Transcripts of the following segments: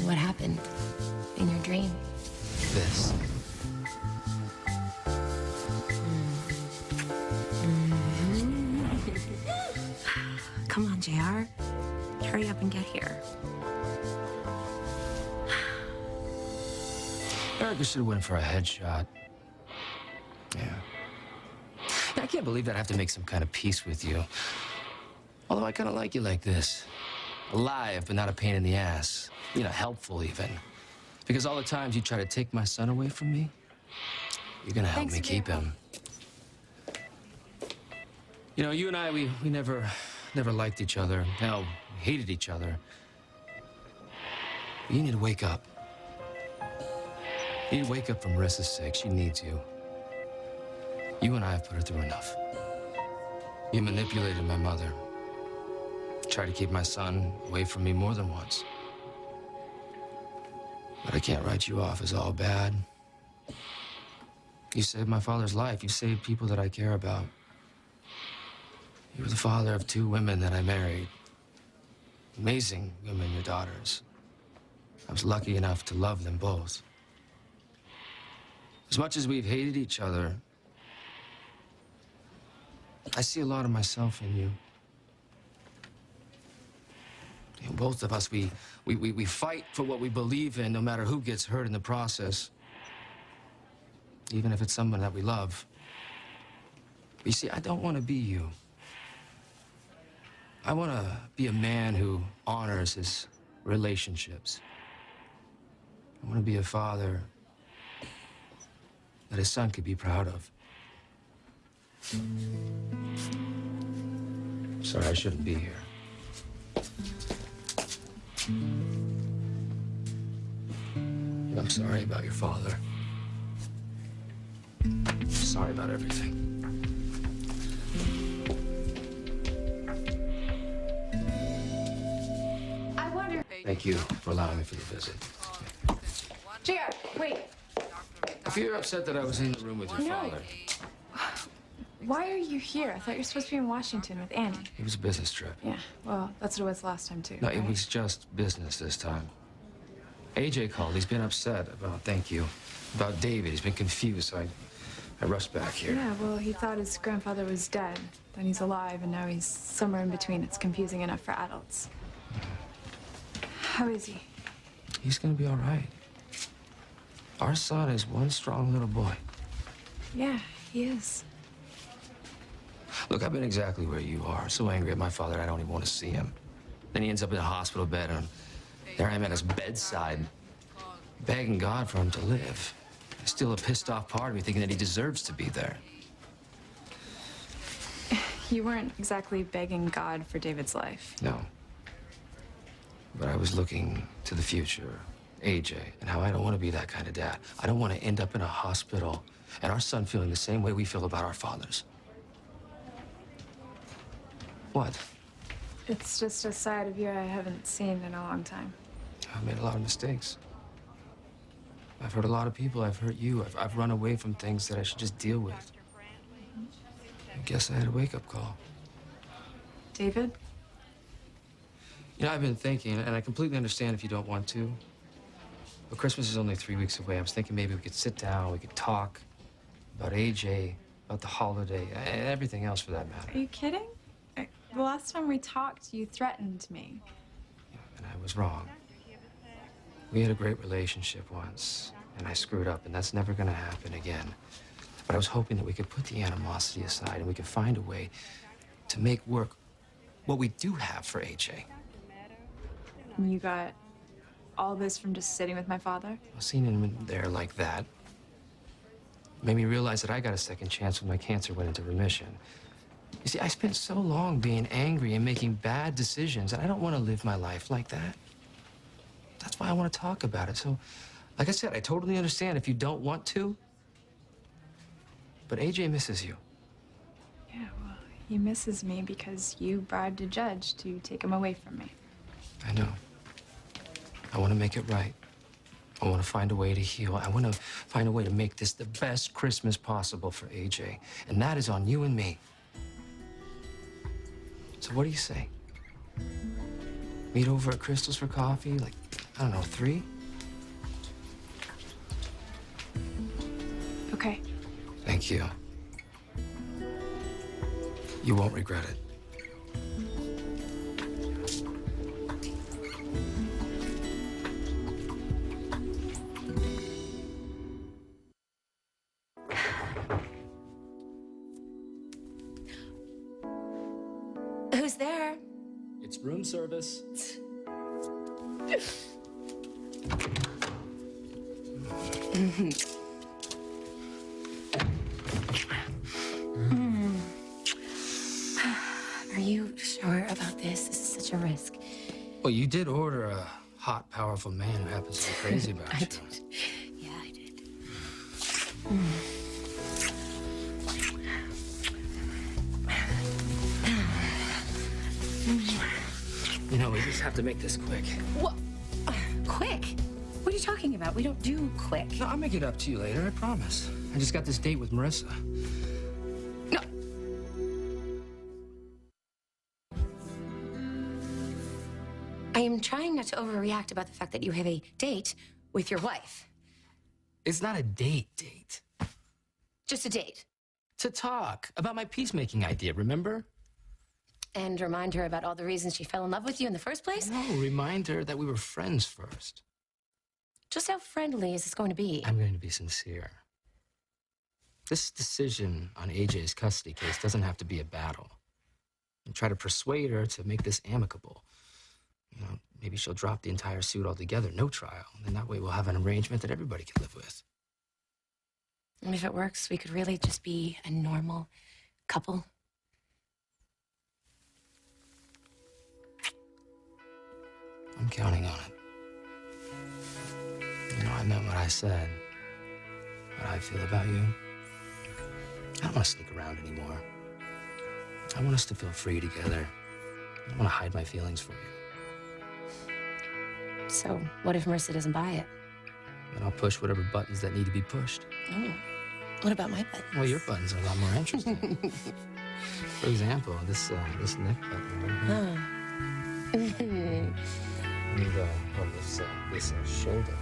What happened in your dream? This. Come on, JR. Hurry up and get here. Erica should have went for a headshot. Yeah. I can't believe that I have to make some kind of peace with you. Although I kind of like you like this. Alive, but not a pain in the ass. You know, helpful even. Because all the times you try to take my son away from me, you're gonna help me keep him. You know, you and I, we never liked each other. Hell, hated each other. But you need to wake up. You need to wake up for Marissa's sake. She needs you. You and I have put her through enough. You manipulated my mother. Tried to keep my son away from me more than once. But I can't write you off as all bad. You saved my father's life. You saved people that I care about. You were the father of 2 women that I married. Amazing women, your daughters. I was lucky enough to love them both. As much as we've hated each other, I see a lot of myself in you. You know, both of us, we fight for what we believe in, no matter who gets hurt in the process. Even if it's someone that we love. But you see, I don't want to be you. I want to be a man who honors his relationships. I want to be a father that his son could be proud of. Sorry, I shouldn't be here. I'm sorry about your father. Sorry about everything. I wonder... Thank you for allowing me for the visit. JR, wait. If you're upset that I was in the room with your No. father, Why are you here? I thought you were supposed to be in Washington with Annie. it was a business trip. Yeah, well, that's what it was last time, too. No, right? it was just business this time. AJ called. He's been upset thank you, about David. He's been confused, so I rushed back here. Yeah, well, he thought his grandfather was dead. Then he's alive, and now he's somewhere in between. It's confusing enough for adults. How is he? He's gonna be all right. Our son is one strong little boy. Yeah, he is. Look, I've been exactly where you are. So angry at my father, I don't even want to see him. Then he ends up in a hospital bed, and there I am at his bedside, begging God for him to live. There's still a pissed off part of me thinking that he deserves to be there. You weren't exactly begging God for David's life. No. But I was looking to the future, AJ, and how I don't want to be that kind of dad. I don't want to end up in a hospital and our son feeling the same way we feel about our fathers. What? It's just a side of you I haven't seen in a long time. I've made a lot of mistakes. I've hurt a lot of people. I've hurt you. I've run away from things that I should just deal with. I guess I had a wake-up call. David? You know, I've been thinking, and I completely understand if you don't want to, but Christmas is only 3 weeks away. I was thinking maybe we could sit down, we could talk about AJ, about the holiday, and everything else for that Are matter. you kidding? The last time we talked, you threatened me. And I was wrong. We had a great relationship once, and I screwed up, and that's never gonna happen again. But I was hoping that we could put the animosity aside and we could find a way to make work what we do have for AJ. And you got all this from just sitting with my father? Well, seeing him there like that made me realize that I got a second chance when my cancer went into remission. You see, I spent so long being angry and making bad decisions, and I don't want to live my life like that. That's why I want to talk about it. So, like I said, I totally understand if you don't want to, but AJ misses you. Yeah, well, he misses me because you bribed a judge to take him away from me. I know. I want to make it right. I want to find a way to heal. I want to find a way to make this the best Christmas possible for AJ. And that is on you and me. So what do you say? Meet over at Crystal's for coffee, like I don't know, 3? Okay. Thank you. You won't regret it. Who's there? It's room service. Are you sure about this? This is such a risk. Well, you did order a hot, powerful man who happens to be crazy about I you. did. Yeah, I did. You know, we just have to make this quick. What? Quick? What are you talking about? We don't do quick. No, I'll make it up to you later, I promise. I just got this date with Marissa. No. I am trying not to overreact about the fact that you have a date with your wife. It's not a date. Just a date. To talk about my peacemaking idea, remember? And remind her about all the reasons she fell in love with you in the first place? No, remind her that we were friends first. Just how friendly is this going to be? I'm going to be sincere. This decision on AJ's custody case doesn't have to be a battle. And try to persuade her to make this amicable. You know, maybe she'll drop the entire suit altogether, no trial. And then that way we'll have an arrangement that everybody can live with. And if it works, we could really just be a normal couple. I'm counting on it. You know, I meant what I said. What I feel about you. I don't want to sneak around anymore. I want us to feel free together. I don't want to hide my feelings from you. So what if Marissa doesn't buy it? Then I'll push whatever buttons that need to be pushed. Oh, what about my butt? Well, your buttons are a lot more interesting. For example, this neck button right here. And this shoulder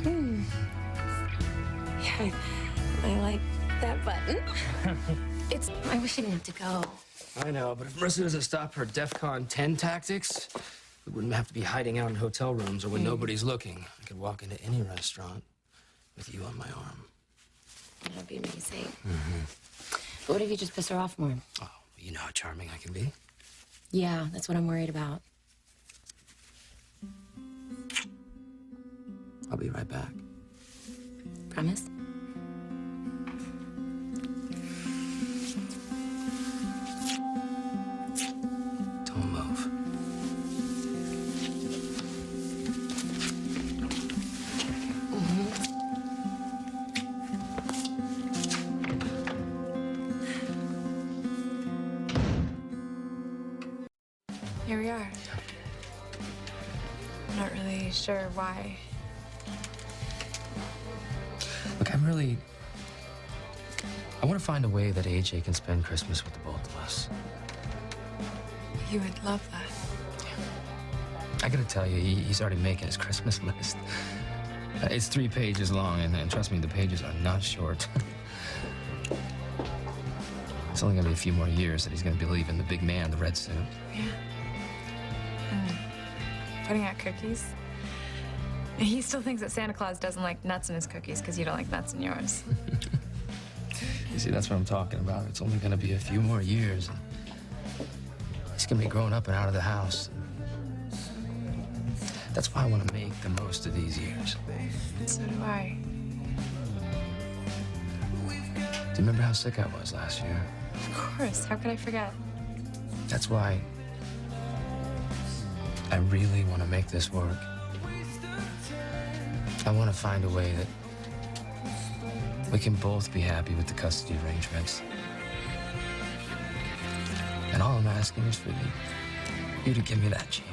button. Yeah, I like that button. I wish I didn't have to go. I know, but if Marissa doesn't stop her DEFCON 10 tactics, we wouldn't have to be hiding out in hotel rooms or when nobody's looking. I could walk into any restaurant with you on my arm. That'd be amazing. But what if you just piss her off more? Oh, you know how charming I can be. Yeah, that's what I'm worried about. I'll be right back. Promise? Don't move. Here we are. I'm not really sure why. Look, I want to find a way that AJ can spend Christmas with the both of us. You would love that. I gotta tell you, he's already making his Christmas list. It's 3 pages long, and trust me, the pages are not short. It's only gonna be a few more years that he's gonna be leaving the big man in the red suit. Yeah. Putting out cookies. He still thinks that Santa Claus doesn't like nuts in his cookies because you don't like nuts in yours. You see, that's what I'm talking about. It's only gonna be a few more years. And he's gonna be grown up and out of the house. That's why I want to make the most of these years. So do I. Do you remember how sick I was last year? Of course. How could I forget? That's why I really want to make this work. I want to find a way that we can both be happy with the custody arrangements. And all I'm asking is for you to give me that chance.